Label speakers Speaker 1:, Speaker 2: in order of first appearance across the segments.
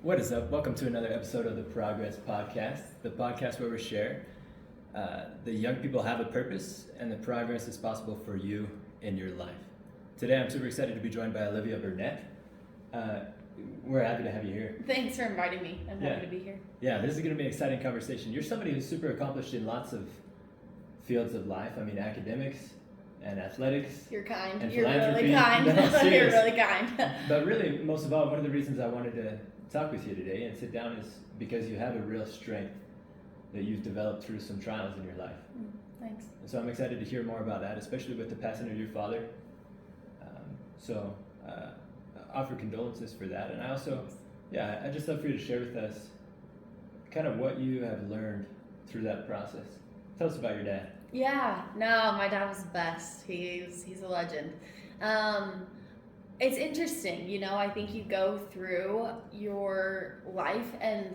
Speaker 1: What is up? Welcome to another episode of the Progress Podcast, the podcast where we share the young people have a purpose and the progress is possible for you in your life. Today I'm super excited to be joined by Olivia Burnett. We're happy to have you here.
Speaker 2: Thanks for inviting me. I'm happy to be here.
Speaker 1: Yeah, this is going to be an exciting conversation. You're somebody who's super accomplished in lots of fields of life. I mean, academics and athletics.
Speaker 2: You're kind.
Speaker 1: And
Speaker 2: You're
Speaker 1: philanthropy.
Speaker 2: really kind.
Speaker 1: No,
Speaker 2: You're really kind.
Speaker 1: But really, most of all, one of the reasons I wanted to talk with you today and sit down is because you have a real strength that you've developed through some trials in your life.
Speaker 2: Thanks.
Speaker 1: And so I'm excited to hear more about that, especially with the passing of your father. So offer condolences for that. And I also, I just love for you to share with us kind of what you have learned through that process. Tell us about your dad.
Speaker 2: Yeah, no, my dad was the best. He's a legend. It's interesting, I think you go through your life, and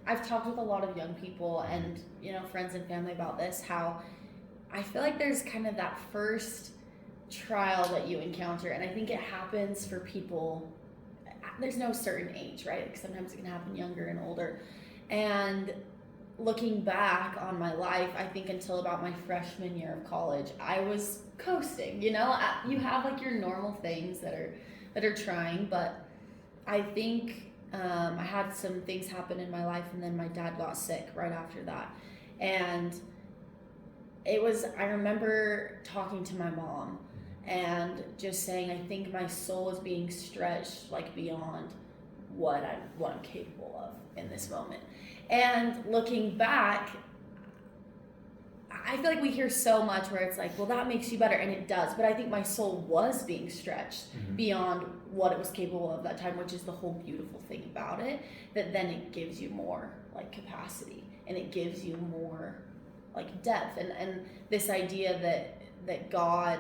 Speaker 2: I've talked with a lot of young people and, friends and family about this, how I feel like there's kind of that first trial that you encounter, and I think it happens for people. There's no certain age, right? Like sometimes it can happen younger and older. And looking back on my life, I think until about my freshman year of college, I was coasting. You have like your normal things that are trying, but I think I had some things happen in my life, and then my dad got sick right after that, and I remember talking to my mom and just saying, I think my soul is being stretched like beyond what I'm capable of in this moment. And looking back, I feel like we hear so much where it's like, well, that makes you better, and it does, but I think my soul was being stretched beyond what it was capable of that time, which is the whole beautiful thing about it, that then it gives you more like capacity, and it gives you more like depth, and this idea that God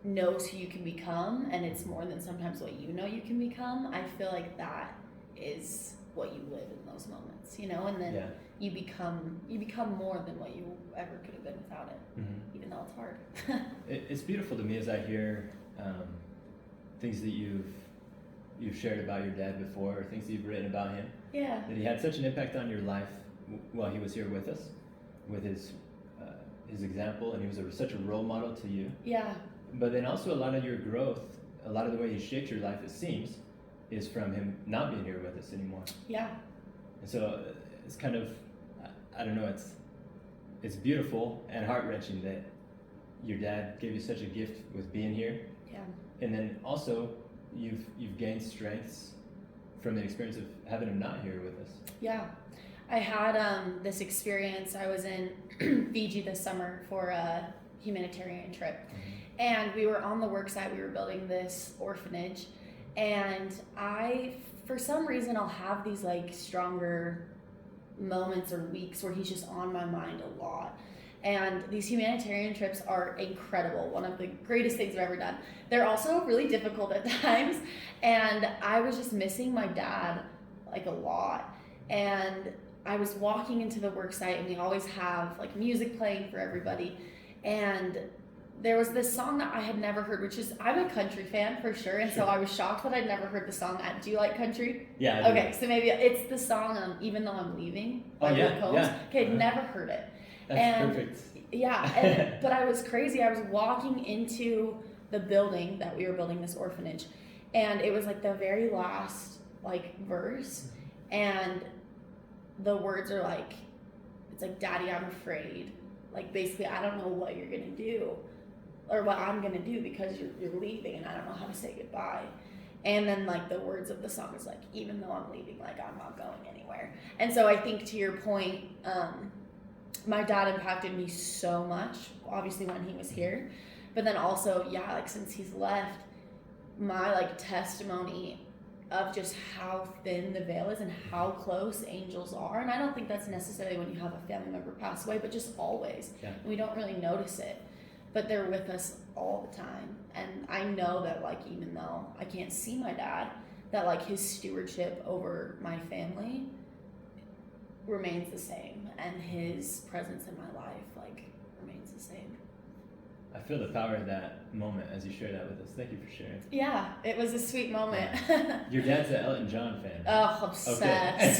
Speaker 2: knows who you can become, and it's more than sometimes what you know you can become. I feel like that is what you live in those moments, and then you become more than what you ever could have been without it, even though it's hard.
Speaker 1: It's beautiful to me as I hear things that you've shared about your dad before, or things that you've written about him.
Speaker 2: Yeah.
Speaker 1: That he had such an impact on your life while he was here with us, with his example, and he was such a role model to you.
Speaker 2: Yeah.
Speaker 1: But then also a lot of your growth, a lot of the way he shaped your life, it seems, is from him not being here with us anymore.
Speaker 2: Yeah.
Speaker 1: And so it's kind of, I don't know, it's beautiful and heart-wrenching that your dad gave you such a gift with being here.
Speaker 2: Yeah.
Speaker 1: And then also you've gained strengths from the experience of having him not here with us.
Speaker 2: Yeah. I had this experience. I was in Fiji this summer for a humanitarian trip. And we were on the work site. We were building this orphanage. And for some reason, I'll have these like stronger moments or weeks where he's just on my mind a lot. And these humanitarian trips are incredible. One of the greatest things I've ever done. They're also really difficult at times. And I was just missing my dad like a lot. And I was walking into the work site, and we always have like music playing for everybody. And there was this song that I had never heard, which is, I'm a country fan for sure, and so I was shocked that I'd never heard the song. Do you like country?
Speaker 1: Yeah, I do.
Speaker 2: Okay, so maybe it's the song Even Though I'm Leaving by
Speaker 1: Luke
Speaker 2: Combs.
Speaker 1: Yeah.
Speaker 2: Okay, never heard it.
Speaker 1: That's perfect.
Speaker 2: Yeah, but I was crazy. I was walking into the building that we were building, this orphanage, and it was like the very last like verse, and the words are like, it's like, Daddy, I'm afraid. Like basically, I don't know what you're gonna do, or what I'm gonna do, because you're leaving, and I don't know how to say goodbye. And then like the words of the song is like, even though I'm leaving, like I'm not going anywhere. And so I think to your point, my dad impacted me so much, obviously when he was here, but then also, like since he's left, my like testimony of just how thin the veil is and how close angels are. And I don't think that's necessarily when you have a family member pass away, but just always.
Speaker 1: Yeah.
Speaker 2: We don't really notice it, but they're with us all the time. And I know that like, even though I can't see my dad, that like his stewardship over my family remains the same, and his presence in my life like remains the same.
Speaker 1: I feel the power of that moment as you share that with us. Thank you for sharing.
Speaker 2: Yeah, it was a sweet moment.
Speaker 1: Your dad's an Elton John fan.
Speaker 2: Oh, obsessed.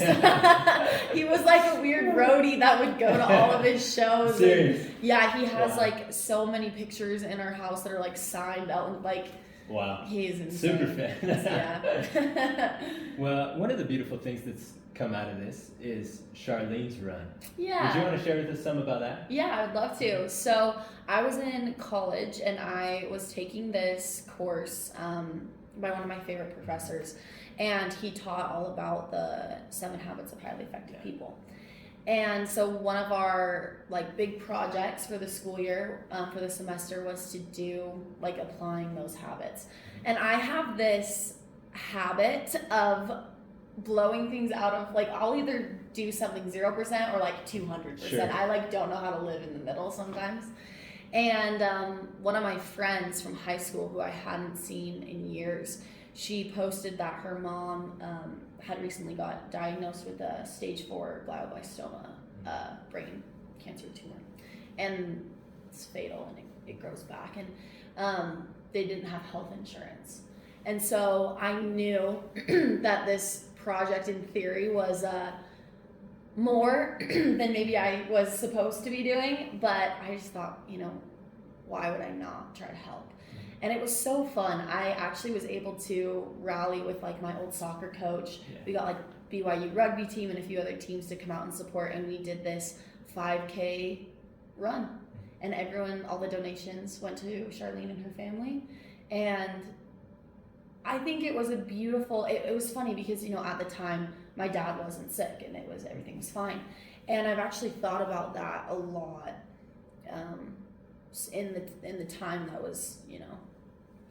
Speaker 1: Okay.
Speaker 2: He was like a weird roadie that would go to all of his shows.
Speaker 1: Serious?
Speaker 2: Yeah, he has
Speaker 1: Wow.
Speaker 2: like so many pictures in our house that are like signed Elton. Like,
Speaker 1: Wow.
Speaker 2: he's insane.
Speaker 1: Super fan.
Speaker 2: Yeah.
Speaker 1: Well, one of the beautiful things that's come out of this is Charlene's run.
Speaker 2: Yeah.
Speaker 1: Would you want to share with us some about that?
Speaker 2: Yeah, I would love to. So I was in college and I was taking this course by one of my favorite professors, and he taught all about the 7 habits of highly effective people. And so one of our like big projects for the school year, for the semester, was to do like applying those habits. And I have this habit of blowing things out of, like, I'll either do something 0% or like 200%.
Speaker 1: Sure.
Speaker 2: I like don't know how to live in the middle sometimes. And one of my friends from high school who I hadn't seen in years, she posted that her mom had recently got diagnosed with a stage 4 glioblastoma brain cancer tumor, and it's fatal and it grows back, and they didn't have health insurance. And so I knew that this project in theory was more than maybe I was supposed to be doing, but I just thought, why would I not try to help? And it was so fun. I actually was able to rally with like my old soccer coach.
Speaker 1: Yeah.
Speaker 2: We got like BYU rugby team and a few other teams to come out and support, and we did this 5K run. And everyone, all the donations went to Charlene and her family. And I think it was a beautiful, it was funny because, at the time my dad wasn't sick and everything was fine. And I've actually thought about that a lot in the time that was,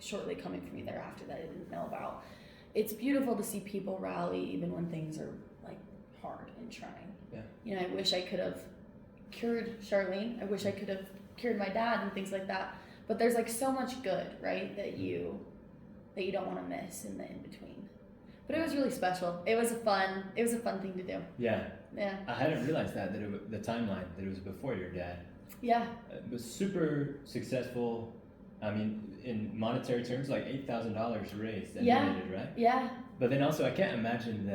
Speaker 2: shortly coming for me thereafter that I didn't know about. It's beautiful to see people rally even when things are like hard and trying.
Speaker 1: Yeah.
Speaker 2: I wish I could have cured Charlene. I wish I could have cured my dad and things like that. But there's like so much good, right, that you don't want to miss in the in-between. But it was really special. It was a fun thing to do.
Speaker 1: Yeah.
Speaker 2: Yeah.
Speaker 1: I hadn't realized that it was, the timeline, that it was before your dad.
Speaker 2: Yeah.
Speaker 1: It was super successful. I mean, in monetary terms, like $8,000 raised and donated, right?
Speaker 2: Yeah.
Speaker 1: But then also, I can't imagine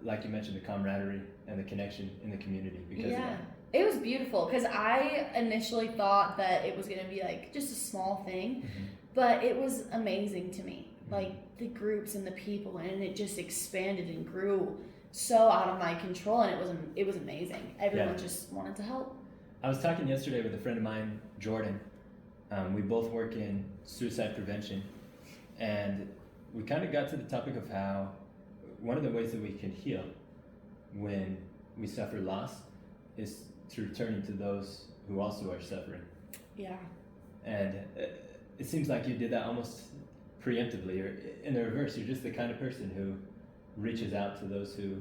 Speaker 1: like you mentioned, the camaraderie and the connection in the community because of that.
Speaker 2: It was beautiful because I initially thought that it was going to be like just a small thing,
Speaker 1: Mm-hmm.
Speaker 2: but it was amazing to me. Like the groups and the people, and it just expanded and grew so out of my control, and it was amazing. Everyone just wanted to help.
Speaker 1: I was talking yesterday with a friend of mine, Jordan. We both work in suicide prevention, and we kind of got to the topic of how one of the ways that we can heal when we suffer loss is through turning to those who also are suffering.
Speaker 2: Yeah.
Speaker 1: And it seems like you did that almost preemptively, or in the reverse, you're just the kind of person who reaches out to those who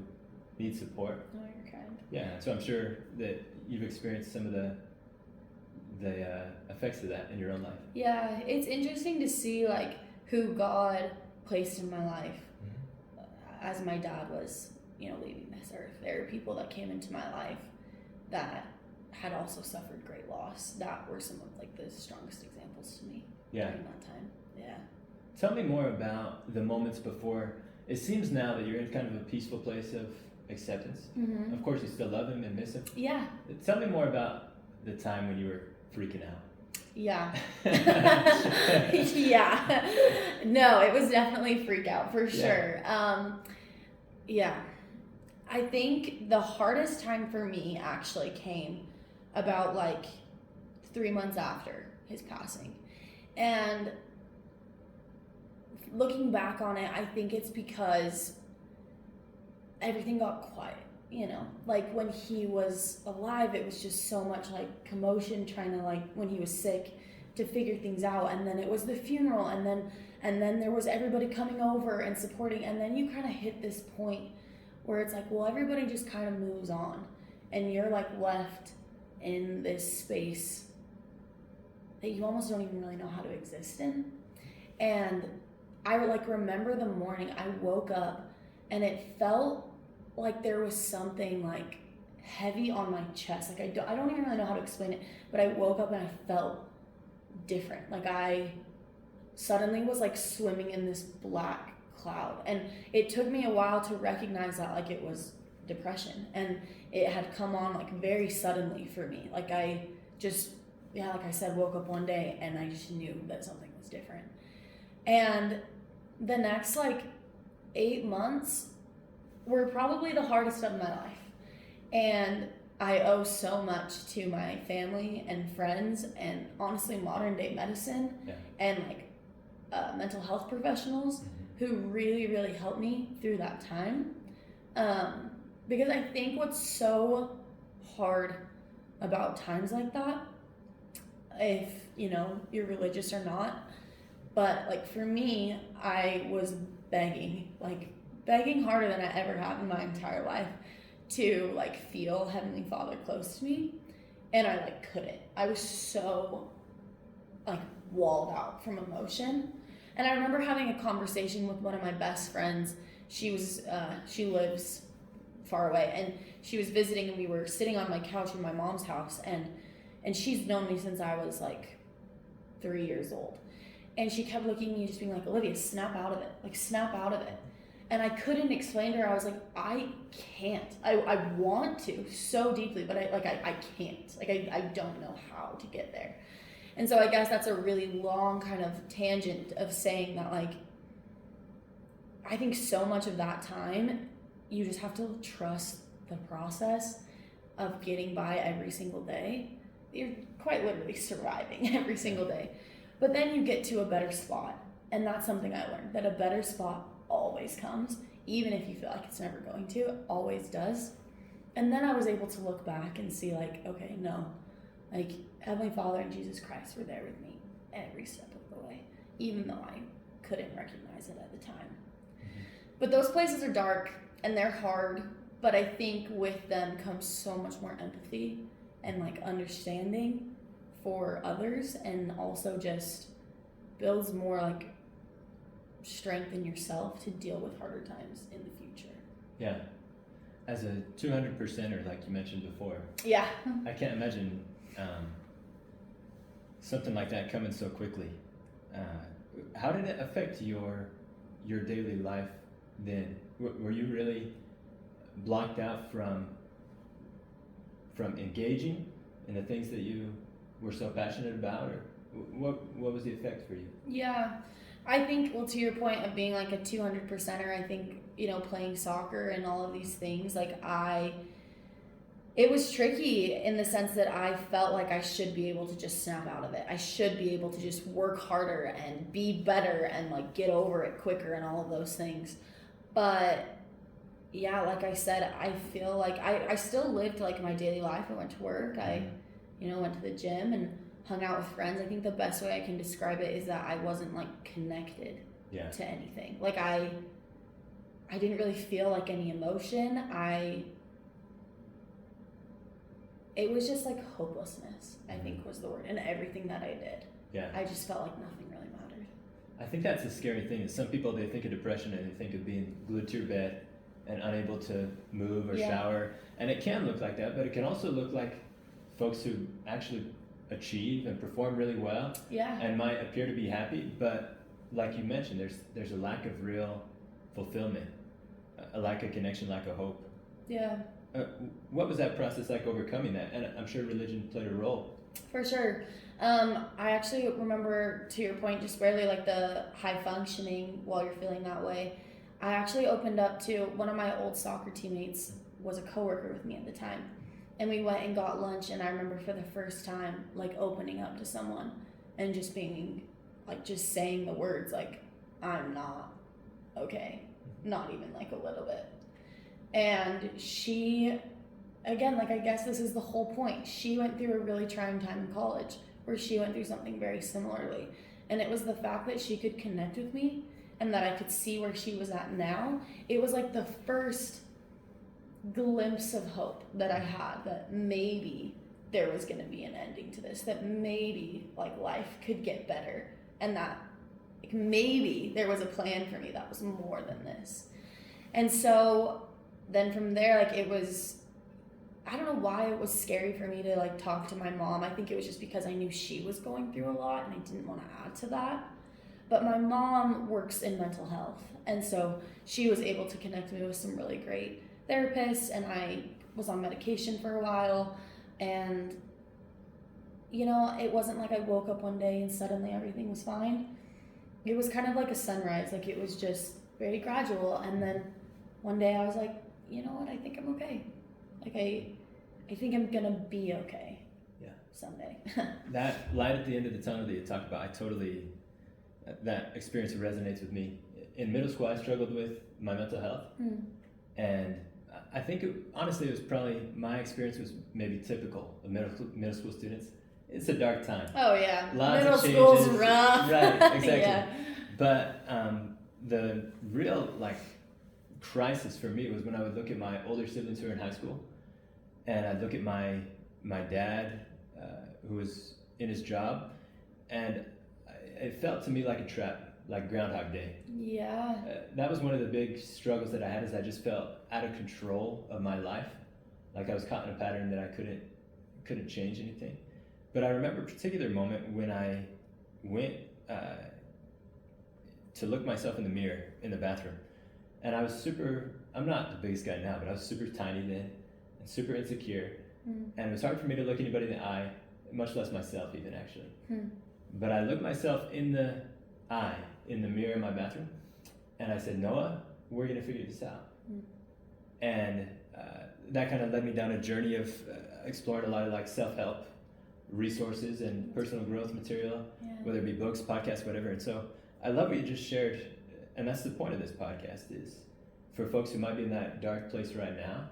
Speaker 1: need support.
Speaker 2: Oh, you're kind.
Speaker 1: Yeah, so I'm sure that you've experienced some of the effects of that in your own life.
Speaker 2: Yeah, it's interesting to see like who God placed in my life as my dad was, leaving this earth. There are people that came into my life that had also suffered great loss. That were some of like the strongest examples to me during that time. Yeah.
Speaker 1: Tell me more about the moments before. It seems now that you're in kind of a peaceful place of acceptance.
Speaker 2: Mm-hmm.
Speaker 1: Of course, you still love him and miss him.
Speaker 2: Yeah.
Speaker 1: Tell me more about the time when you were freaking out.
Speaker 2: Yeah. Yeah. No, it was definitely freak out for sure. Yeah. I think the hardest time for me actually came about like 3 months after his passing. And looking back on it, I think it's because everything got quiet. Like when he was alive, it was just so much like commotion trying to, like, when he was sick, to figure things out. And then it was the funeral, and then there was everybody coming over and supporting, and then you kind of hit this point where it's like, well, everybody just kind of moves on, and you're like left in this space that you almost don't even really know how to exist in. And I like remember the morning I woke up and it felt like there was something like heavy on my chest. Like I don't even really know how to explain it, but I woke up and I felt different. Like I suddenly was like swimming in this black cloud, and it took me a while to recognize that like it was depression, and it had come on like very suddenly for me. Like I just, yeah, like I said, woke up one day and I just knew that something was different. And the next like 8 months were probably the hardest of my life. And I owe so much to my family and friends, and honestly modern day medicine, and like mental health professionals who really, really helped me through that time. Because I think what's so hard about times like that, if you know you're religious or not, but like for me, I was begging harder than I ever have in my entire life to like feel Heavenly Father close to me, and I like couldn't. I was so like walled out from emotion. And I remember having a conversation with one of my best friends. She lives far away, and she was visiting, and we were sitting on my couch in my mom's house, and she's known me since I was like 3 years old. And she kept looking at me just being like, Olivia, snap out of it. Like, snap out of it. And I couldn't explain to her. I was like, I can't. I want to so deeply, but I can't. Like, I don't know how to get there. And so I guess that's a really long kind of tangent of saying that, like, I think so much of that time, you just have to trust the process of getting by every single day. You're quite literally surviving every single day. But then you get to a better spot. And that's something I learned, that a better spot always comes, even if you feel like it's never going to, it always does. And then I was able to look back and see like, okay, no, like Heavenly Father and Jesus Christ were there with me every step of the way, even though I couldn't recognize it at the time. But those places are dark and they're hard, but I think with them comes so much more empathy and like understanding for others, and also just builds more like strength in yourself to deal with harder times in the future.
Speaker 1: Yeah. As a 200%er, like you mentioned before.
Speaker 2: Yeah.
Speaker 1: I can't imagine something like that coming so quickly. How did it affect your daily life then? Were you really blocked out from engaging in the things that you were so passionate about, or what was the effect for you?
Speaker 2: Yeah, I think, well, to your point of being like a 200%er, I think, you know, playing soccer and all of these things, like it was tricky in the sense that I felt like I should be able to just snap out of it. I should be able to just work harder and be better and like get over it quicker and all of those things. But yeah, like I said, I feel like I still lived like my daily life. I went to work. I, you know, went to the gym and hung out with friends. I think the best way I can describe it is that I wasn't like connected to anything. Like I didn't really feel like any emotion. It was just like hopelessness, I think was the word, in everything that I did.
Speaker 1: Yeah.
Speaker 2: I just felt like nothing really mattered.
Speaker 1: I think that's the scary thing, is some people, they think of depression and they think of being glued to your bed and unable to move or shower. And it can look like that, but it can also look like folks who actually achieve and perform really well and might appear to be happy, but like you mentioned, there's a lack of real fulfillment, a lack of connection, lack of hope.
Speaker 2: Yeah.
Speaker 1: What was that process like, overcoming that? And I'm sure religion played a role.
Speaker 2: For sure. I actually remember, to your point, just barely like the high functioning while you're feeling that way. I actually opened up to one of my old soccer teammates, was a coworker with me at the time. And we went and got lunch, and I remember for the first time, like opening up to someone and just being like, just saying the words like, I'm not okay. Not even like a little bit. And she, again, like I guess this is the whole point. She went through a really trying time in college where she went through something very similarly. And it was the fact that she could connect with me and that I could see where she was at now. It was like the first glimpse of hope that I had, that maybe there was going to be an ending to this, that maybe like life could get better, and that like, maybe there was a plan for me that was more than this. And so then from there, like I don't know why it was scary for me to like talk to my mom. I think it was just because I knew she was going through a lot and I didn't want to add to that. But my mom works in mental health, and so she was able to connect me with some really great therapists, and I was on medication for a while. And you know, it wasn't like I woke up one day and suddenly everything was fine. It was kind of like a sunrise, like it was just very gradual. And then one day I was like, you know what, I think I'm okay. Like I think I'm gonna be okay.
Speaker 1: Yeah.
Speaker 2: Someday.
Speaker 1: That light at the end of the tunnel that you talked about, that experience resonates with me. In middle school, I struggled with my mental health, and I think honestly it was probably, my experience was maybe typical of middle school students. It's a dark time.
Speaker 2: Oh yeah,
Speaker 1: Lots
Speaker 2: middle
Speaker 1: of changes.
Speaker 2: school's rough.
Speaker 1: Right, exactly.
Speaker 2: Yeah.
Speaker 1: But the real like crisis for me was when I would look at my older siblings who were in high school, and I'd look at my dad who was in his job, and it felt to me like a trap, like Groundhog Day.
Speaker 2: Yeah.
Speaker 1: That was one of the big struggles that I had, is I just felt out of control of my life, like I was caught in a pattern that I couldn't change anything. But I remember a particular moment when I went to look myself in the mirror in the bathroom, and I was I'm not the biggest guy now, but I was super tiny then and super insecure, and it was hard for me to look anybody in the eye, much less myself even, actually. But I looked myself in the eye in the mirror in my bathroom, and I said, Noah, we're gonna figure this out. And that kind of led me down a journey of exploring a lot of like self-help resources and personal growth material, whether it be books, podcasts, whatever. And so I love what you just shared, and that's the point of this podcast, is for folks who might be in that dark place right now,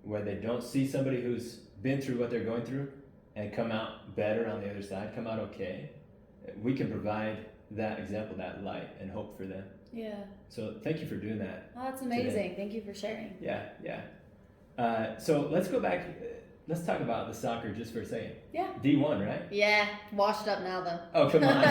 Speaker 1: where they don't see somebody who's been through what they're going through and come out better on the other side, come out okay. We can provide that example, that light and hope for them.
Speaker 2: Yeah.
Speaker 1: So thank you for doing that.
Speaker 2: Oh, that's amazing.
Speaker 1: Today.
Speaker 2: Thank you for sharing.
Speaker 1: Yeah. So let's go back. Let's talk about the soccer just for a second.
Speaker 2: Yeah.
Speaker 1: D1, right?
Speaker 2: Yeah. Washed up now, though.
Speaker 1: Oh, come on.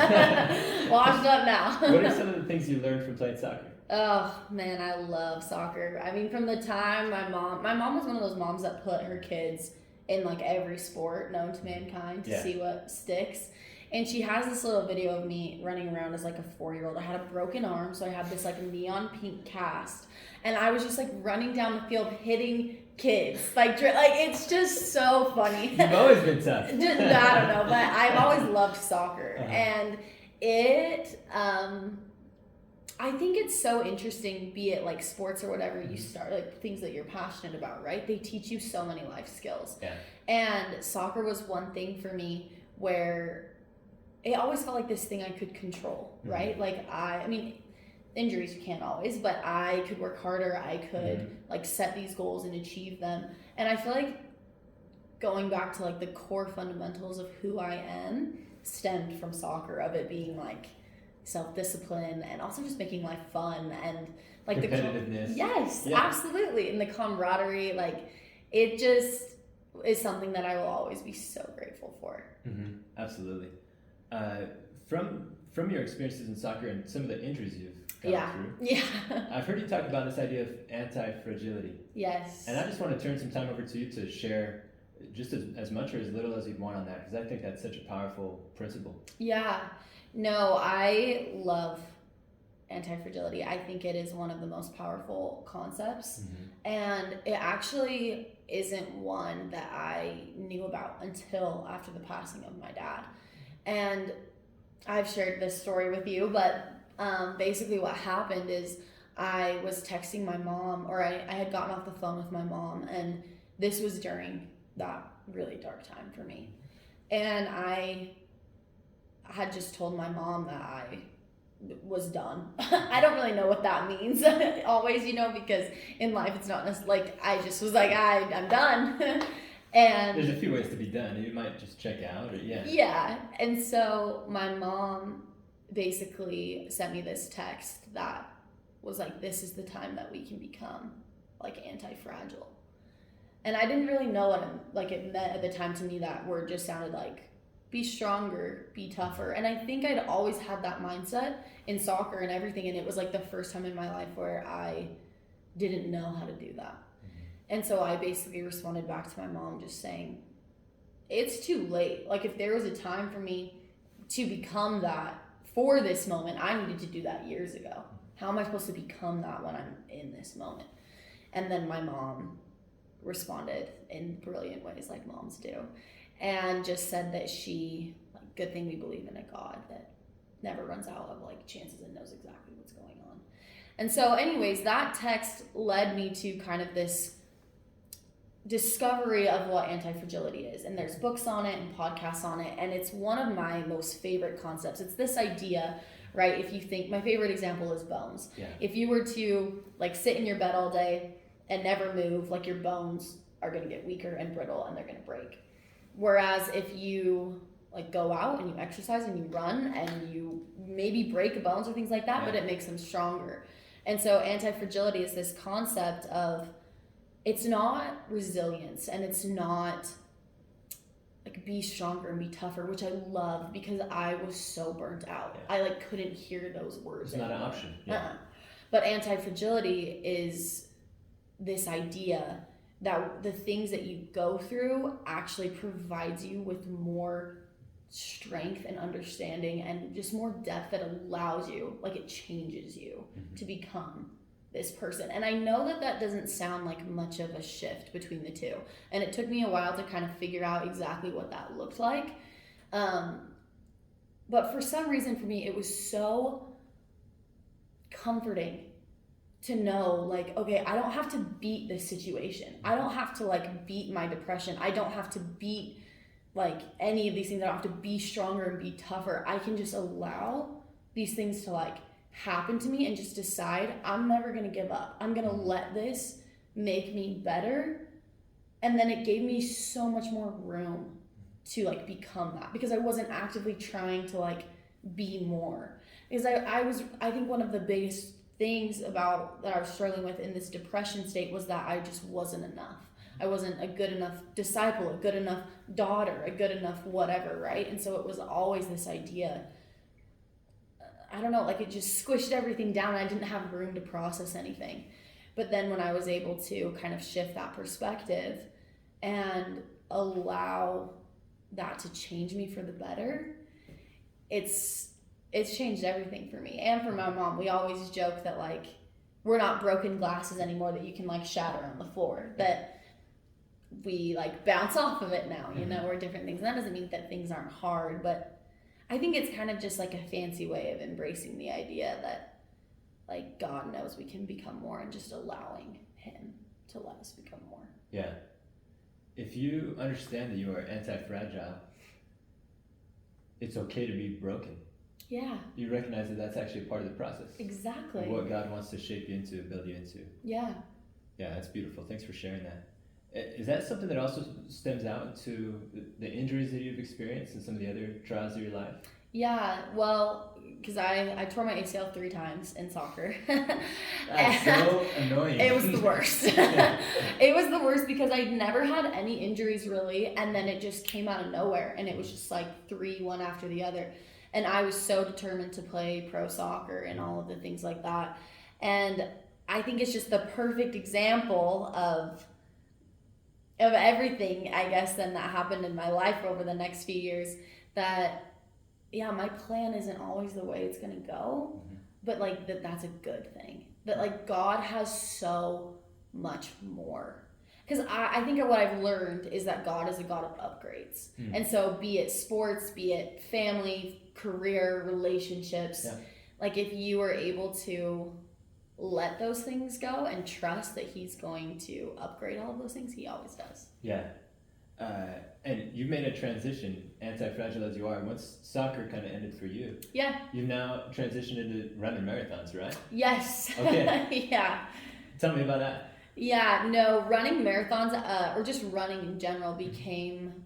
Speaker 2: Washed up now.
Speaker 1: What are some of the things you learned from playing soccer?
Speaker 2: Oh, man, I love soccer. I mean, from the time my mom was one of those moms that put her kids in like every sport known to mankind to see what sticks. And she has this little video of me running around as like a 4-year-old. I had a broken arm, so I had this like neon pink cast. And I was just like running down the field hitting kids. Like it's just so funny.
Speaker 1: You've always been tough.
Speaker 2: I don't know, but I've always loved soccer. And it, I think it's so interesting, be it like sports or whatever you start, like things that you're passionate about, right? They teach you so many life skills.
Speaker 1: Yeah.
Speaker 2: And soccer was one thing for me where it always felt like this thing I could control, right? Like I mean, injuries you can't always, but I could work harder. I could like set these goals and achieve them. And I feel like going back to like the core fundamentals of who I am stemmed from soccer, of it being like self-discipline and also just making life fun and like
Speaker 1: competitiveness.
Speaker 2: Yes, absolutely. And the camaraderie, like it just is something that I will always be so grateful for.
Speaker 1: Absolutely. From your experiences in soccer and some of the injuries you've gone through, I've heard you talk about this idea of anti-fragility.
Speaker 2: Yes.
Speaker 1: And I just want to turn some time over to you to share just as much or as little as you want on that, because I think that's such a powerful principle. Yeah.
Speaker 2: No, I love anti-fragility. I think it is one of the most powerful concepts. And it actually isn't one that I knew about until after the passing of my dad. And I've shared this story with you, but basically what happened is I was texting my mom, or I had gotten off the phone with my mom, and this was during that really dark time for me. And I had just told my mom that I was done. I don't really know what that means always, because in life it's not necessarily like I just was like, I'm done. And
Speaker 1: there's a few ways to be done. You might just check out, or
Speaker 2: yeah. And so my mom basically sent me this text that was like, this is the time that we can become like anti-fragile. And I didn't really know what it meant at the time. To me, that word just sounded like be stronger, be tougher. And I think I'd always had that mindset in soccer and everything. And it was like the first time in my life where I didn't know how to do that. And so I basically responded back to my mom just saying, it's too late. Like, if there was a time for me to become that for this moment, I needed to do that years ago. How am I supposed to become that when I'm in this moment? And then my mom responded in brilliant ways, like moms do, and just said that she, like, good thing we believe in a God that never runs out of, like, chances and knows exactly what's going on. And so anyways, that text led me to kind of this discovery of what anti-fragility is, and there's books on it and podcasts on it, and it's one of my most favorite concepts. It's this idea, right? If you think, my favorite example is bones.
Speaker 1: Yeah.
Speaker 2: If you were to, like, sit in your bed all day and never move, like, your bones are going to get weaker and brittle and they're going to break. Whereas if you, like, go out and you exercise and you run and you maybe break bones or things like that, but it makes them stronger. And so anti-fragility is this concept of, it's not resilience and it's not like be stronger and be tougher, which I love because I was so burnt out. I like couldn't hear those words.
Speaker 1: It's not an option.
Speaker 2: But anti-fragility is this idea that the things that you go through actually provides you with more strength and understanding and just more depth that allows you, like, it changes you to become this person. And I know that that doesn't sound like much of a shift between the two. And it took me a while to kind of figure out exactly what that looked like. But for some reason for me, it was so comforting to know, like, okay, I don't have to beat this situation. I don't have to, like, beat my depression. I don't have to beat, like, any of these things. I don't have to be stronger and be tougher. I can just allow these things to, like, happen to me and just decide I'm never going to give up. I'm going to let this make me better. And then it gave me so much more room to, like, become that, because I wasn't actively trying to, like, be more. Because I think one of the biggest things about that I was struggling with in this depression state was that I just wasn't enough. I wasn't a good enough disciple, a good enough daughter, a good enough whatever, right? And so it was always this idea, I don't know, like, it just squished everything down. I didn't have room to process anything. But then when I was able to kind of shift that perspective and allow that to change me for the better, it's changed everything for me and for my mom. We always joke that, like, we're not broken glasses anymore that you can, like, shatter on the floor, that we, like, bounce off of it now, you know, or different things. And that doesn't mean that things aren't hard, but I think it's kind of just like a fancy way of embracing the idea that, like, God knows we can become more and just allowing him to let us become more.
Speaker 1: Yeah. If you understand that you are anti-fragile, it's okay to be broken.
Speaker 2: Yeah.
Speaker 1: You recognize that that's actually part of the process.
Speaker 2: Exactly.
Speaker 1: Of what God wants to shape you into, build you into.
Speaker 2: Yeah.
Speaker 1: Yeah, that's beautiful. Thanks for sharing that. Is that something that also stems out to the injuries that you've experienced and some of the other trials of your life?
Speaker 2: Yeah, well, because I tore my ACL 3 times in soccer.
Speaker 1: That's so annoying.
Speaker 2: It was the worst. It was the worst because I'd never had any injuries really, and then it just came out of nowhere, and it was just like 3, one after the other. And I was so determined to play pro soccer and all of the things like that. And I think it's just the perfect example of everything, I guess, then that happened in my life over the next few years, that yeah, my plan isn't always the way it's gonna go, but like that's a good thing. That, like, God has so much more. Because I think what I've learned is that God is a God of upgrades. And so be it sports, be it family, career, relationships, like, if you are able to let those things go and trust that he's going to upgrade all of those things, he always does.
Speaker 1: Yeah. And you made a transition, anti-fragile as you are, once soccer kind of ended for you.
Speaker 2: Yeah.
Speaker 1: You've now transitioned into running marathons, right?
Speaker 2: Yes.
Speaker 1: Okay.
Speaker 2: Yeah.
Speaker 1: Tell me about that.
Speaker 2: Yeah, no, running marathons, or just running in general, became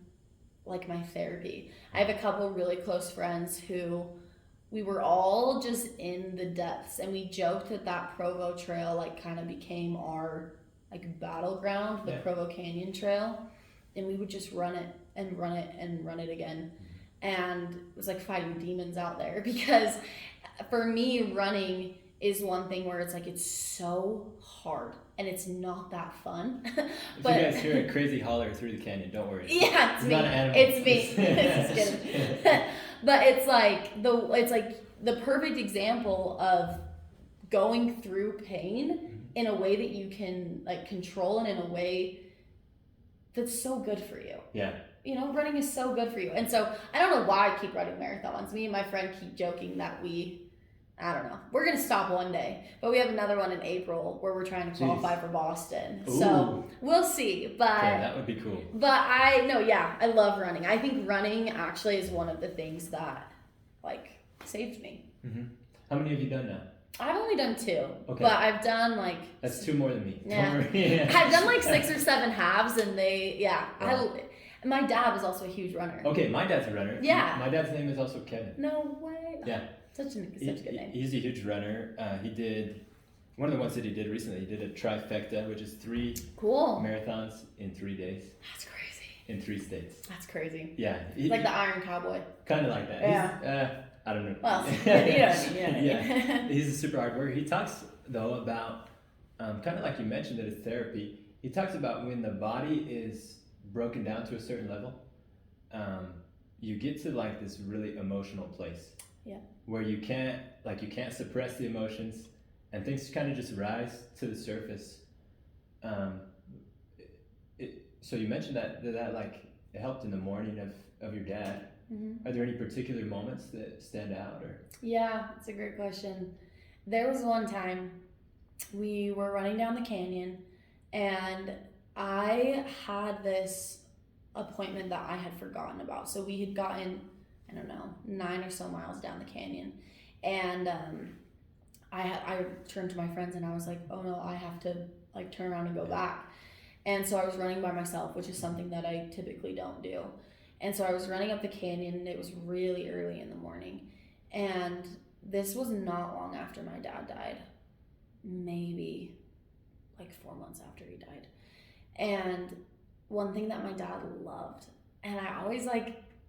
Speaker 2: like my therapy. I have a couple really close friends who we were all just in the depths, and we joked that Provo Trail, like, kind of became our, like, battleground, the Provo Canyon Trail, and we would just run it and run it and run it again. And it was like fighting demons out there, because for me, running is one thing where it's like, it's so hard and it's not that fun.
Speaker 1: If you guys hear a crazy holler through the canyon, don't worry.
Speaker 2: Yeah, it's me.
Speaker 1: Not an animal.
Speaker 2: It's me. Just kidding. But it's like the perfect example of going through pain in a way that you can like control, and in a way that's so good for you.
Speaker 1: Yeah.
Speaker 2: You know, running is so good for you. And so I don't know why I keep running marathons. Me and my friend keep joking that I don't know. We're going to stop one day, but we have another one in April where we're trying to qualify for Boston.
Speaker 1: Ooh.
Speaker 2: So we'll see. But
Speaker 1: okay, that would be cool.
Speaker 2: But I love running. I think running actually is one of the things that like saved me.
Speaker 1: Mm-hmm. How many have you done now?
Speaker 2: I've only done 2,
Speaker 1: okay.
Speaker 2: But I've done like...
Speaker 1: That's 2 more than me.
Speaker 2: Yeah. I've done like 6 or 7 halves, and wow. My dad was also a huge runner.
Speaker 1: Okay, my dad's a runner.
Speaker 2: Yeah.
Speaker 1: My dad's name is also Kevin.
Speaker 2: No way.
Speaker 1: Yeah.
Speaker 2: Such a good name.
Speaker 1: He's a huge runner. He did, one of the ones that he did recently, he did a trifecta, which is 3 marathons in 3 days.
Speaker 2: That's crazy.
Speaker 1: In 3 states.
Speaker 2: That's crazy.
Speaker 1: Yeah.
Speaker 2: Like the Iron Cowboy.
Speaker 1: Kind of like that.
Speaker 2: Yeah.
Speaker 1: I don't know.
Speaker 2: Well, you know what I mean.
Speaker 1: Yeah. He's a super hard worker. He talks, though, about, kind of like you mentioned that it's therapy, he talks about when the body is broken down to a certain level, you get to like this really emotional place.
Speaker 2: Yeah.
Speaker 1: Where you can't suppress the emotions, and things kind of just rise to the surface. So you mentioned that like it helped in the mourning of your dad.
Speaker 2: Mm-hmm.
Speaker 1: Are there any particular moments that stand out, or?
Speaker 2: Yeah, it's a great question. There was one time we were running down the canyon, and I had this appointment that I had forgotten about. So we had gotten, 9 or so miles down the canyon, and I turned to my friends and I was like, oh no, I have to like turn around and go back. And so I was running by myself, which is something that I typically don't do. And so I was running up the canyon, and it was really early in the morning, and this was not long after my dad died, maybe like 4 months after he died. And one thing that my dad loved, and I always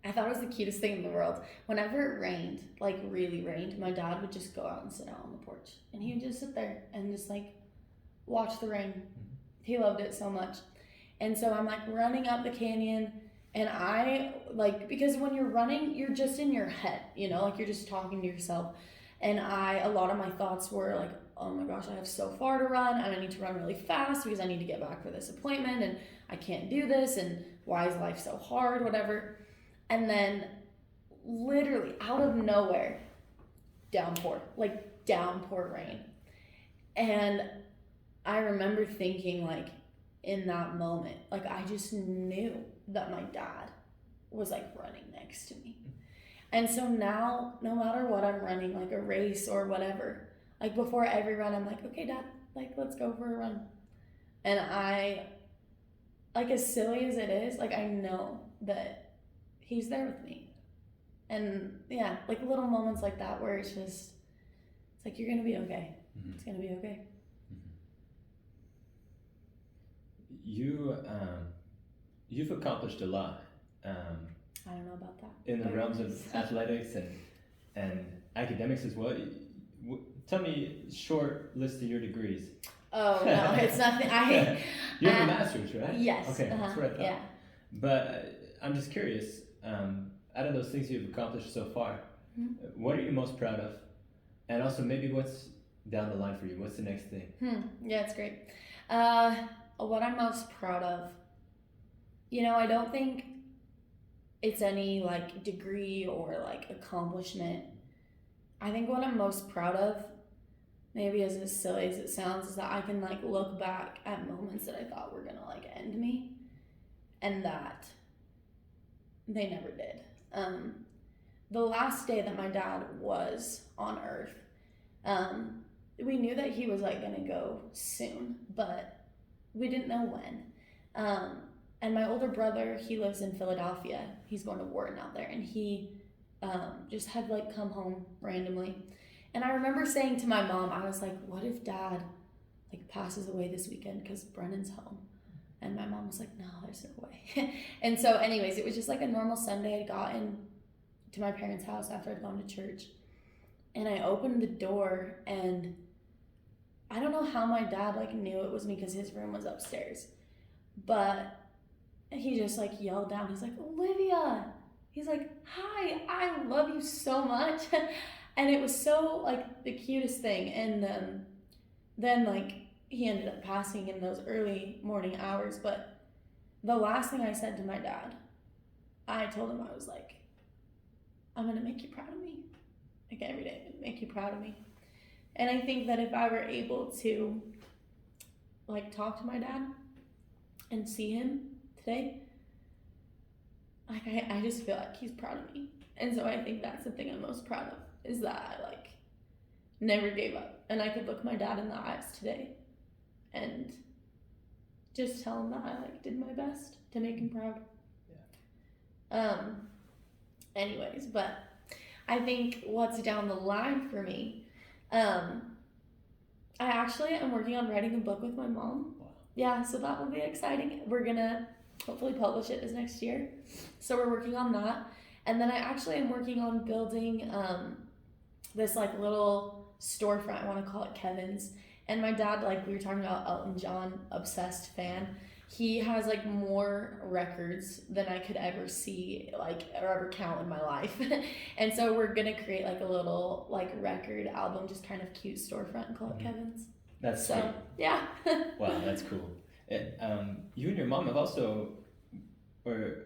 Speaker 2: I thought it was the cutest thing in the world, whenever it rained, like really rained, my dad would just go out and sit out on the porch, and he would just sit there and just like watch the rain. He loved it so much. And so I'm like running up the canyon, and I because when you're running, you're just in your head, like you're just talking to yourself. And a lot of my thoughts were like, oh my gosh, I have so far to run, and I need to run really fast because I need to get back for this appointment, and I can't do this, and why is life so hard, whatever. And then literally out of nowhere, downpour rain. And I remember thinking like in that moment, like I just knew that my dad was like running next to me. And so now, no matter what I'm running, like a race or whatever, like before every run, I'm like, okay, Dad, like let's go for a run. And I, like as silly as it is, like I know that he's there with me. And yeah, like little moments like that where it's like, you're gonna be okay. Mm-hmm. It's gonna be okay.
Speaker 1: You've accomplished a lot.
Speaker 2: I don't know about that.
Speaker 1: In the realms of athletics and academics as well. Tell me a short list of your degrees.
Speaker 2: Oh no, it's nothing.
Speaker 1: You have a master's, right?
Speaker 2: Yes.
Speaker 1: Okay, that's what I thought.
Speaker 2: Yeah.
Speaker 1: But I'm just curious. Out of those things you've accomplished so far,
Speaker 2: mm-hmm.
Speaker 1: what are you most proud of? And also maybe what's down the line for you? What's the next thing?
Speaker 2: Yeah, it's great. What I'm most proud of, I don't think it's any like degree or like accomplishment. I think what I'm most proud of, maybe as silly as it sounds, is that I can like look back at moments that I thought were gonna like end me, and that they never did. The last day that my dad was on earth, we knew that he was like gonna go soon, but we didn't know when. And my older brother, he lives in Philadelphia. He's going to Wharton out there, and he just had like come home randomly. And I remember saying to my mom, I was like, what if Dad like passes away this weekend because Brennan's home? And my mom was like, no, there's no way. And so anyways, it was just like a normal Sunday. I'd gotten to my parents' house after I'd gone to church, and I opened the door, and I don't know how my dad like knew it was me because his room was upstairs, but he just like yelled down. He's like, Olivia. He's like, hi, I love you so much. And it was so like the cutest thing. And then like he ended up passing in those early morning hours. But the last thing I said to my dad, I told him, I was like, I'm gonna make you proud of me. Like every day, I'm gonna make you proud of me. And I think that if I were able to like talk to my dad and see him today, like I just feel like he's proud of me. And so I think that's the thing I'm most proud of, is that I like never gave up. And I could look my dad in the eyes today and just tell him that I like did my best to make him proud. Yeah. Anyways, but I think what's down the line for me, I actually am working on writing a book with my mom.
Speaker 1: Wow.
Speaker 2: Yeah, so that will be exciting. We're gonna hopefully publish it this next year. So we're working on that. And then I actually am working on building this like little storefront. I want to call it Kevin's. And my dad, like we were talking about, Elton John, obsessed fan. He has like more records than I could ever see, like, or ever count in my life. And so we're gonna create like a little like record album, just kind of cute storefront, and call it Kevin's.
Speaker 1: That's sweet.
Speaker 2: Yeah.
Speaker 1: Wow, that's cool. And you and your mom have also, or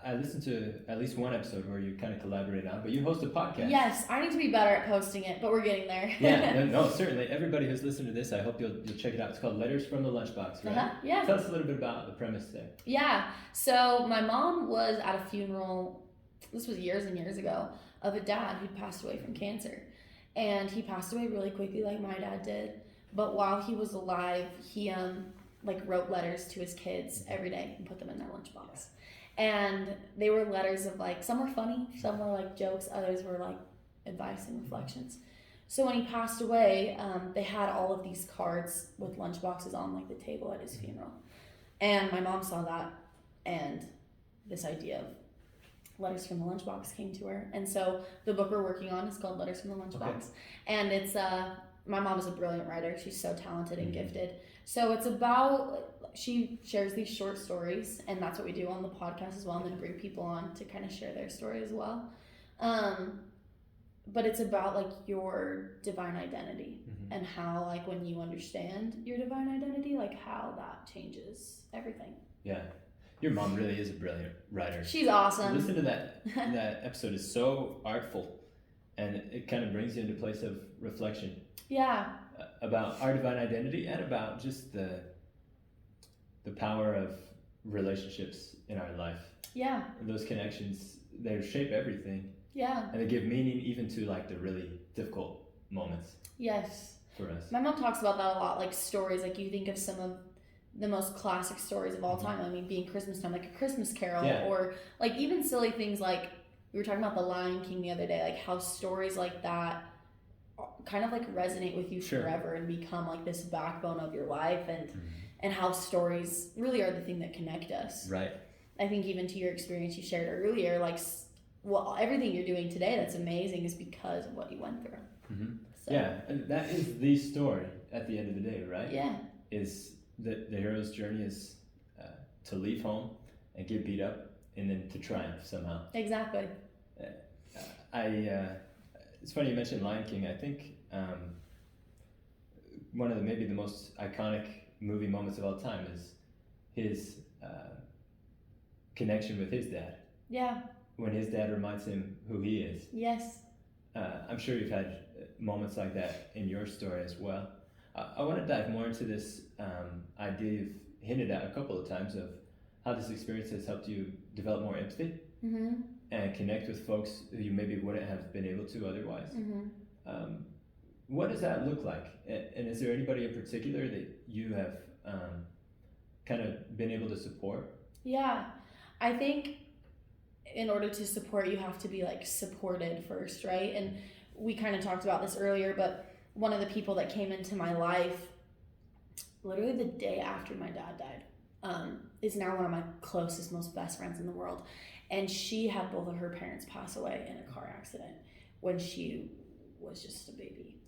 Speaker 1: I listened to at least one episode where you kind of collaborated on, but you host a podcast.
Speaker 2: Yes, I need to be better at posting it, but we're getting there.
Speaker 1: Yeah, no, certainly. Everybody who's listened to this, I hope you'll check it out. It's called Letters from the Lunchbox, right?
Speaker 2: Yeah.
Speaker 1: Tell us a little bit about the premise there.
Speaker 2: Yeah, so my mom was at a funeral, this was years and years ago, of a dad who'd passed away from cancer. And he passed away really quickly like my dad did. But while he was alive, he like wrote letters to his kids every day and put them in their lunchbox. And they were letters of like, some were funny, some were like jokes, others were like advice and reflections. So when he passed away, they had all of these cards with lunchboxes on like the table at his funeral. And my mom saw that, and this idea of Letters from the Lunchbox came to her. And so the book we're working on is called Letters from the Lunchbox. Okay. And it's, my mom is a brilliant writer. She's so talented and gifted. So it's about, she shares these short stories, and that's what we do on the podcast as well, and then bring people on to kind of share their story as well. But it's about like your divine identity and how like when you understand your divine identity, like how that changes everything.
Speaker 1: Yeah. Your mom really is a brilliant writer.
Speaker 2: She's awesome.
Speaker 1: Listen to that. That episode is so artful, and it kind of brings you into a place of reflection. Yeah. About our divine identity and about just the power of relationships in our life. Yeah. And those connections, they shape everything. Yeah. And they give meaning even to like the really difficult moments. Yes. For us. My mom talks about that a lot, like stories, like you think of some of the most classic stories of all time. I mean, being Christmas time, like A Christmas Carol, or like even silly things like, we were talking about The Lion King the other day, like how stories like that kind of like resonate with you forever and become like this backbone of your life, and how stories really are the thing that connect us. Right. I think even to your experience you shared earlier, like, well, everything you're doing today that's amazing is because of what you went through. So. Yeah, and that is the story at the end of the day, right? Yeah. Is that the hero's journey is to leave home and get beat up and then to triumph somehow. Exactly. It's funny you mentioned Lion King. I think one of maybe the most iconic movie moments of all time is his connection with his dad. Yeah. When his dad reminds him who he is. Yes. I'm sure you've had moments like that in your story as well. I want to dive more into this idea you've hinted at a couple of times of how this experience has helped you develop more empathy and connect with folks who you maybe wouldn't have been able to otherwise. What does that look like? And is there anybody in particular that you have kind of been able to support? Yeah, I think in order to support, you have to be like supported first, right? And we kind of talked about this earlier, but one of the people that came into my life literally the day after my dad died is now one of my closest, most best friends in the world. And she had both of her parents pass away in a car accident when she was just a baby.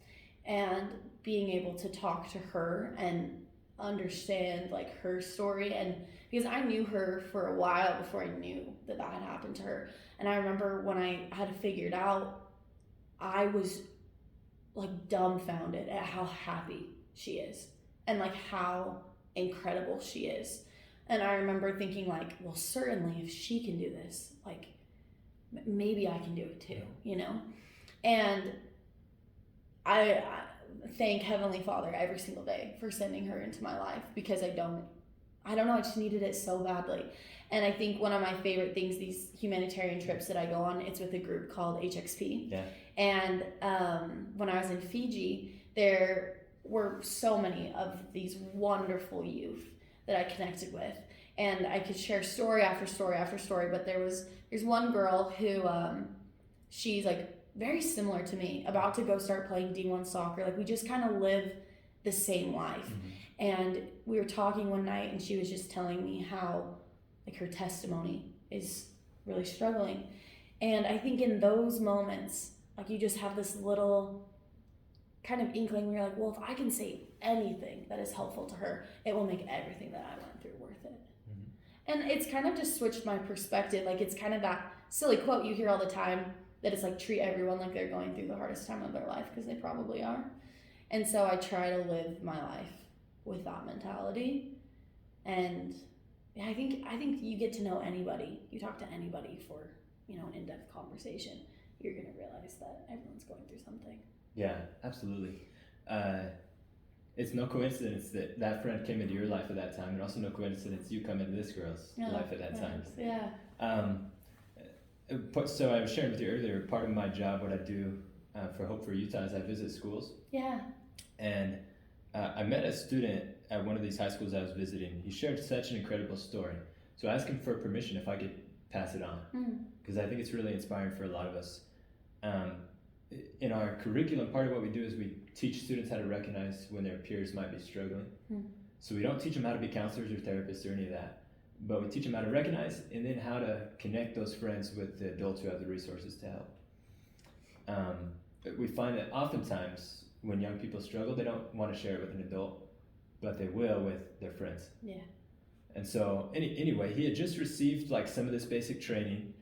Speaker 2: and being able to talk to her and understand like her story. And because I knew her for a while before I knew that had happened to her, and I remember when I had figured out, I was like dumbfounded at how happy she is and like how incredible she is. And I remember thinking like, well, certainly if she can do this, like maybe I can do it too, you know? And I thank Heavenly Father every single day for sending her into my life, because I don't know, I just needed it so badly. And I think one of my favorite things, these humanitarian trips that I go on, it's with a group called HXP.
Speaker 1: Yeah.
Speaker 2: And when I was in Fiji, there were so many of these wonderful youth that I connected with. And I could share story after story after story, but there's one girl who, she's like very similar to me, about to go start playing D1 soccer. Like we just kind of live the same life.
Speaker 1: Mm-hmm.
Speaker 2: And we were talking one night and she was just telling me how like her testimony is really struggling. And I think in those moments, like you just have this little kind of inkling where you're like, well, if I can say anything that is helpful to her, it will make everything that I went through worth it. Mm-hmm. And it's kind of just switched my perspective. Like it's kind of that silly quote you hear all the time that it's like, treat everyone like they're going through the hardest time of their life, because they probably are. And so I try to live my life with that mentality. And I think you get to know anybody, you talk to anybody for, you know, an in-depth conversation, you're going to realize that everyone's going through something.
Speaker 1: Yeah, absolutely. It's no coincidence that friend came into your life at that time, and also no coincidence you come into this girl's life at that time.
Speaker 2: Yeah.
Speaker 1: So I was sharing with you earlier, part of my job, what I do for Hope for Utah, is I visit schools.
Speaker 2: Yeah.
Speaker 1: And I met a student at one of these high schools I was visiting. He shared such an incredible story. So I asked him for permission if I could pass it on, because I think it's really inspiring for a lot of us. In our curriculum, part of what we do is we teach students how to recognize when their peers might be struggling. So we don't teach them how to be counselors or therapists or any of that, but we teach them how to recognize and then how to connect those friends with the adults who have the resources to help. We find that oftentimes when young people struggle, they don't want to share it with an adult, but they will with their friends.
Speaker 2: Yeah.
Speaker 1: And so anyway, he had just received like some of this basic training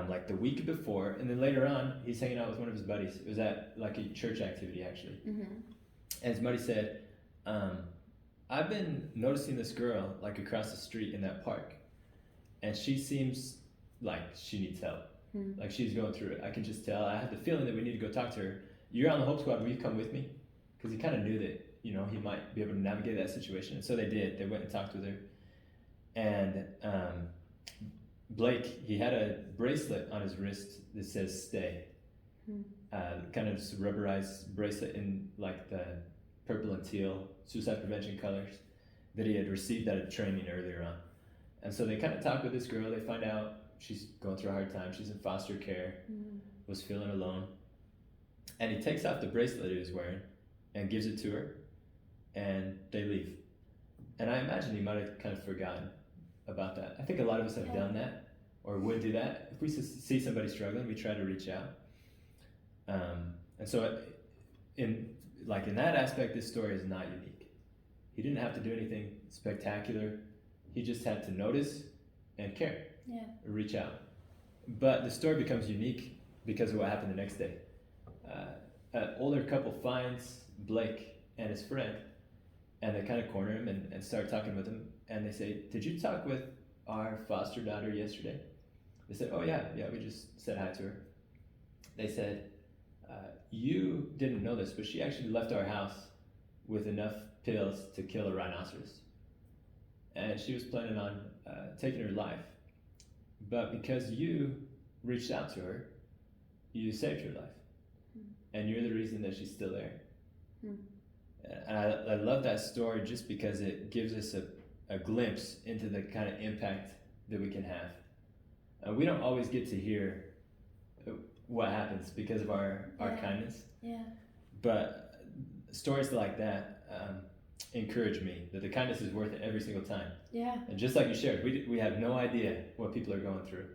Speaker 1: like the week before, and then later on he's hanging out with one of his buddies. It was at like a church activity actually. And his buddy said, I've been noticing this girl like across the street in that park, and she seems like she needs help. Like she's going through it. I can just tell. I have the feeling that we need to go talk to her. You're on the Hope Squad, will you come with me? Because he kind of knew that, you know, he might be able to navigate that situation. And so they did. They went and talked with her. And Blake, he had a bracelet on his wrist that says stay. Kind of just rubberized bracelet in like the purple and teal suicide prevention colors that he had received at a training earlier on. And so they kind of talk with this girl. They find out she's going through a hard time. She's in foster care, was feeling alone. And he takes off the bracelet he was wearing and gives it to her, and they leave. And I imagine he might have kind of forgotten about that. I think a lot of us have done that, or would do that. If we see somebody struggling, we try to reach out. And so in that aspect, this story is not unique. He didn't have to do anything spectacular. He just had to notice and care, reach out. But the story becomes unique because of what happened the next day. An older couple finds Blake and his friend, and they kind of corner him and start talking with him. And they say, did you talk with our foster daughter yesterday? They said, oh yeah, we just said hi to her. They said, you didn't know this, but she actually left our house with enough pills to kill a rhinoceros. And she was planning on taking her life. But because you reached out to her, you saved her life. And you're the reason that she's still there. And I love that story just because it gives us a glimpse into the kind of impact that we can have. We don't always get to hear what happens because of our kindness. Yeah. But stories like that encourage me that the kindness is worth it every single time. Yeah. And just like you shared, we have no idea what people are going through,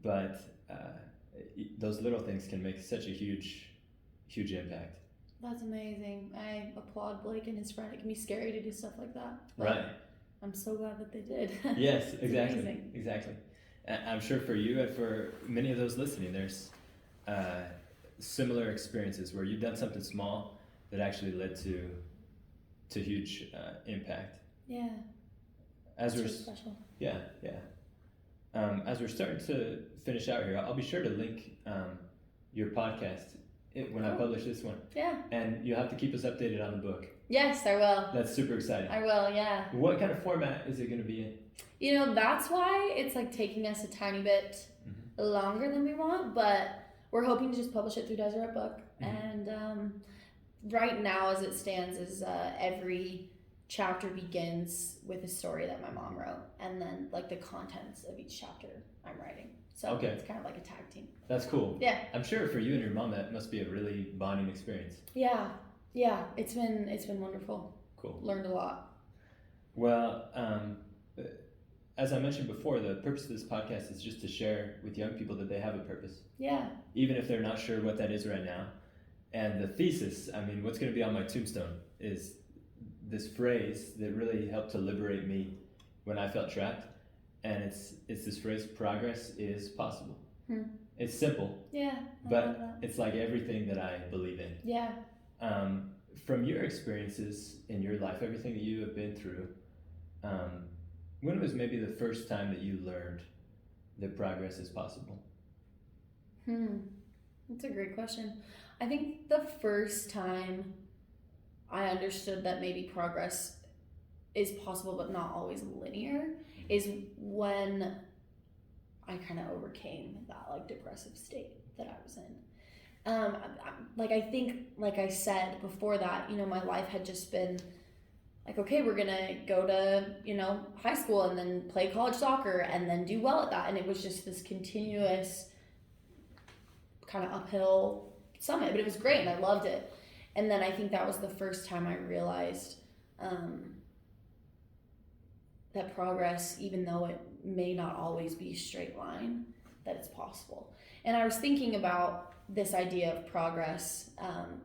Speaker 1: but those little things can make such a huge impact.
Speaker 2: That's amazing. I applaud Blake and his friend. It can be scary to do stuff like that.
Speaker 1: Right.
Speaker 2: I'm so glad that they did.
Speaker 1: Yes, exactly.
Speaker 2: Amazing.
Speaker 1: Exactly. I'm sure for you and for many of those listening, there's similar experiences where you've done something small that actually led to huge impact.
Speaker 2: Yeah.
Speaker 1: As
Speaker 2: That's
Speaker 1: we're
Speaker 2: really special.
Speaker 1: Yeah. As we're starting to finish out here, I'll be sure to link your podcast when I publish this one.
Speaker 2: Yeah.
Speaker 1: And you'll have to keep us updated on the book.
Speaker 2: Yes, I will.
Speaker 1: That's super exciting.
Speaker 2: I will, yeah.
Speaker 1: What kind of format is it going to be in?
Speaker 2: You know, that's why it's like taking us a tiny bit longer than we want, but we're hoping to just publish it through Deseret Book. And right now, as it stands, is every chapter begins with a story that my mom wrote, and then like the contents of each chapter I'm writing. So it's kind of like a tag team.
Speaker 1: That's cool.
Speaker 2: Yeah.
Speaker 1: I'm sure for you and your mom that must be a really bonding experience.
Speaker 2: Yeah. It's been wonderful.
Speaker 1: Cool.
Speaker 2: Learned a lot.
Speaker 1: Well, as I mentioned before, the purpose of this podcast is just to share with young people that they have a purpose.
Speaker 2: Yeah.
Speaker 1: Even if they're not sure what that is right now. And the thesis, I mean, what's going to be on my tombstone is this phrase that really helped to liberate me when I felt trapped. And it's this phrase, progress is possible. It's simple.
Speaker 2: Yeah.
Speaker 1: But it's like everything that I believe in.
Speaker 2: Yeah.
Speaker 1: From your experiences in your life, everything that you have been through, when was maybe the first time that you learned that progress is possible?
Speaker 2: That's a great question. I think the first time I understood that maybe progress is possible but not always linear is when I kind of overcame that like depressive state that I was in. I think, like I said before that, you know, my life had just been like, okay, we're gonna go to, you know, high school and then play college soccer and then do well at that. And it was just this continuous kind of uphill summit, but it was great and I loved it. And then I think that was the first time I realized that progress, even though it may not always be a straight line, that it's possible. And I was thinking about this idea of progress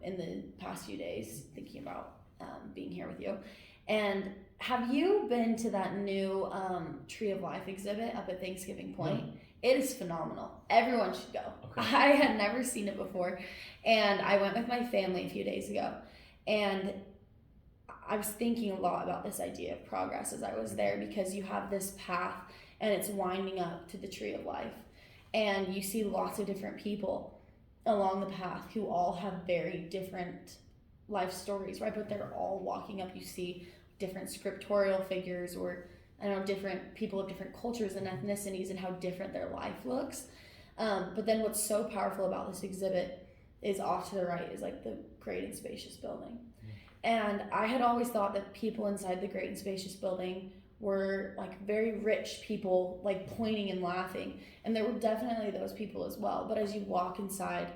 Speaker 2: in the past few days, thinking about being here with you. And have you been to that new Tree of Life exhibit up at Thanksgiving Point?
Speaker 1: No.
Speaker 2: It is phenomenal. Everyone should go.
Speaker 1: Okay.
Speaker 2: I had never seen it before. And I went with my family a few days ago. And I was thinking a lot about this idea of progress as I was there, because you have this path and it's winding up to the Tree of Life. And you see lots of different people along the path who all have very different life stories, right? But they're all walking up. You see different scriptorial figures, or I don't know, different people of different cultures and ethnicities, and how different their life looks. But then what's so powerful about this exhibit is off to the right is like the Great and Spacious Building. And I had always thought that people inside the Great and Spacious Building were like very rich people, like pointing and laughing. And there were definitely those people as well. But as you walk inside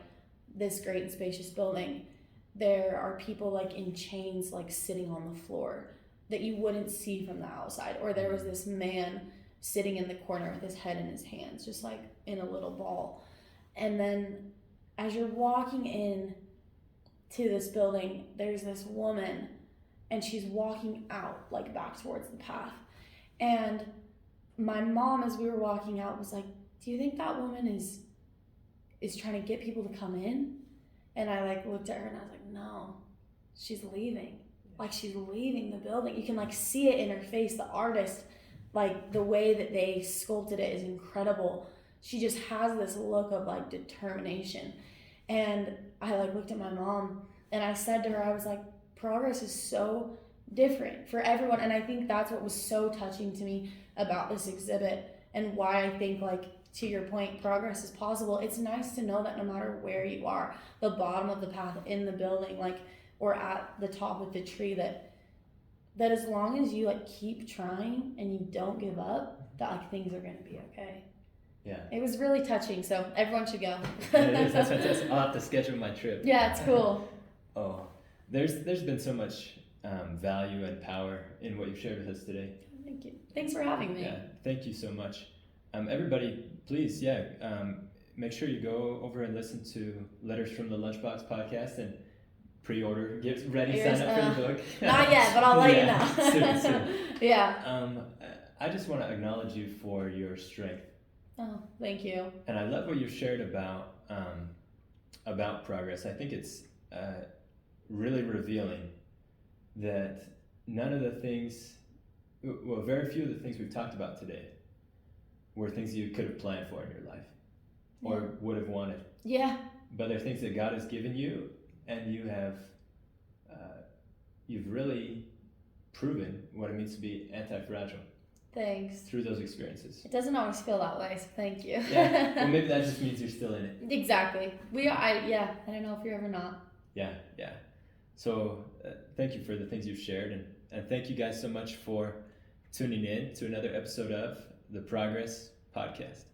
Speaker 2: this Great and Spacious Building, there are people like in chains, like sitting on the floor that you wouldn't see from the outside. Or there was this man sitting in the corner with his head in his hands, just like in a little ball. And then as you're walking in to this building, there's this woman, and she's walking out like back towards the path. And my mom, as we were walking out, was like, do you think that woman is trying to get people to come in? And I like looked at her and I was like, no, she's leaving. Like, she's leaving the building. You can like see it in her face. The artist, like the way that they sculpted it is incredible. She just has this look of like determination. And I like looked at my mom and I said to her, I was like, progress is so different for everyone. And I think that's what was so touching to me about this exhibit, and why I think, like, to your point, progress is possible. It's nice to know that no matter where you are, the bottom of the path, in the building, like, or at the top of the tree, that as long as you like keep trying and you don't give up, that like things are going to be okay.
Speaker 1: Yeah.
Speaker 2: It was really touching, so everyone should go.
Speaker 1: It is. That's fantastic. I'll have to schedule my trip.
Speaker 2: Yeah, it's cool.
Speaker 1: Oh, there's been so much value and power in what you've shared with us today.
Speaker 2: Thank you. Thanks for having me.
Speaker 1: Yeah, thank you so much. Everybody, please, make sure you go over and listen to Letters from the Lunchbox podcast, and pre-order, get ready,
Speaker 2: Yours,
Speaker 1: sign up for the book.
Speaker 2: Not yet, but I'll let you know.
Speaker 1: Soon.
Speaker 2: Yeah.
Speaker 1: I just want to acknowledge you for your strength.
Speaker 2: Oh, thank you.
Speaker 1: And I love what you've shared about progress. I think it's really revealing that none of the things, well, very few of the things we've talked about today were things you could have planned for in your life or would have wanted.
Speaker 2: Yeah.
Speaker 1: But they're things that God has given you, and you have, you've really proven what it means to be anti-fragile.
Speaker 2: Thanks.
Speaker 1: Through those experiences.
Speaker 2: It doesn't always feel that way, so thank you.
Speaker 1: Yeah. Well, maybe that just means you're still in it.
Speaker 2: Exactly. I don't know if you're ever not.
Speaker 1: Yeah. So thank you for the things you've shared, and thank you guys so much for tuning in to another episode of the Progress Podcast.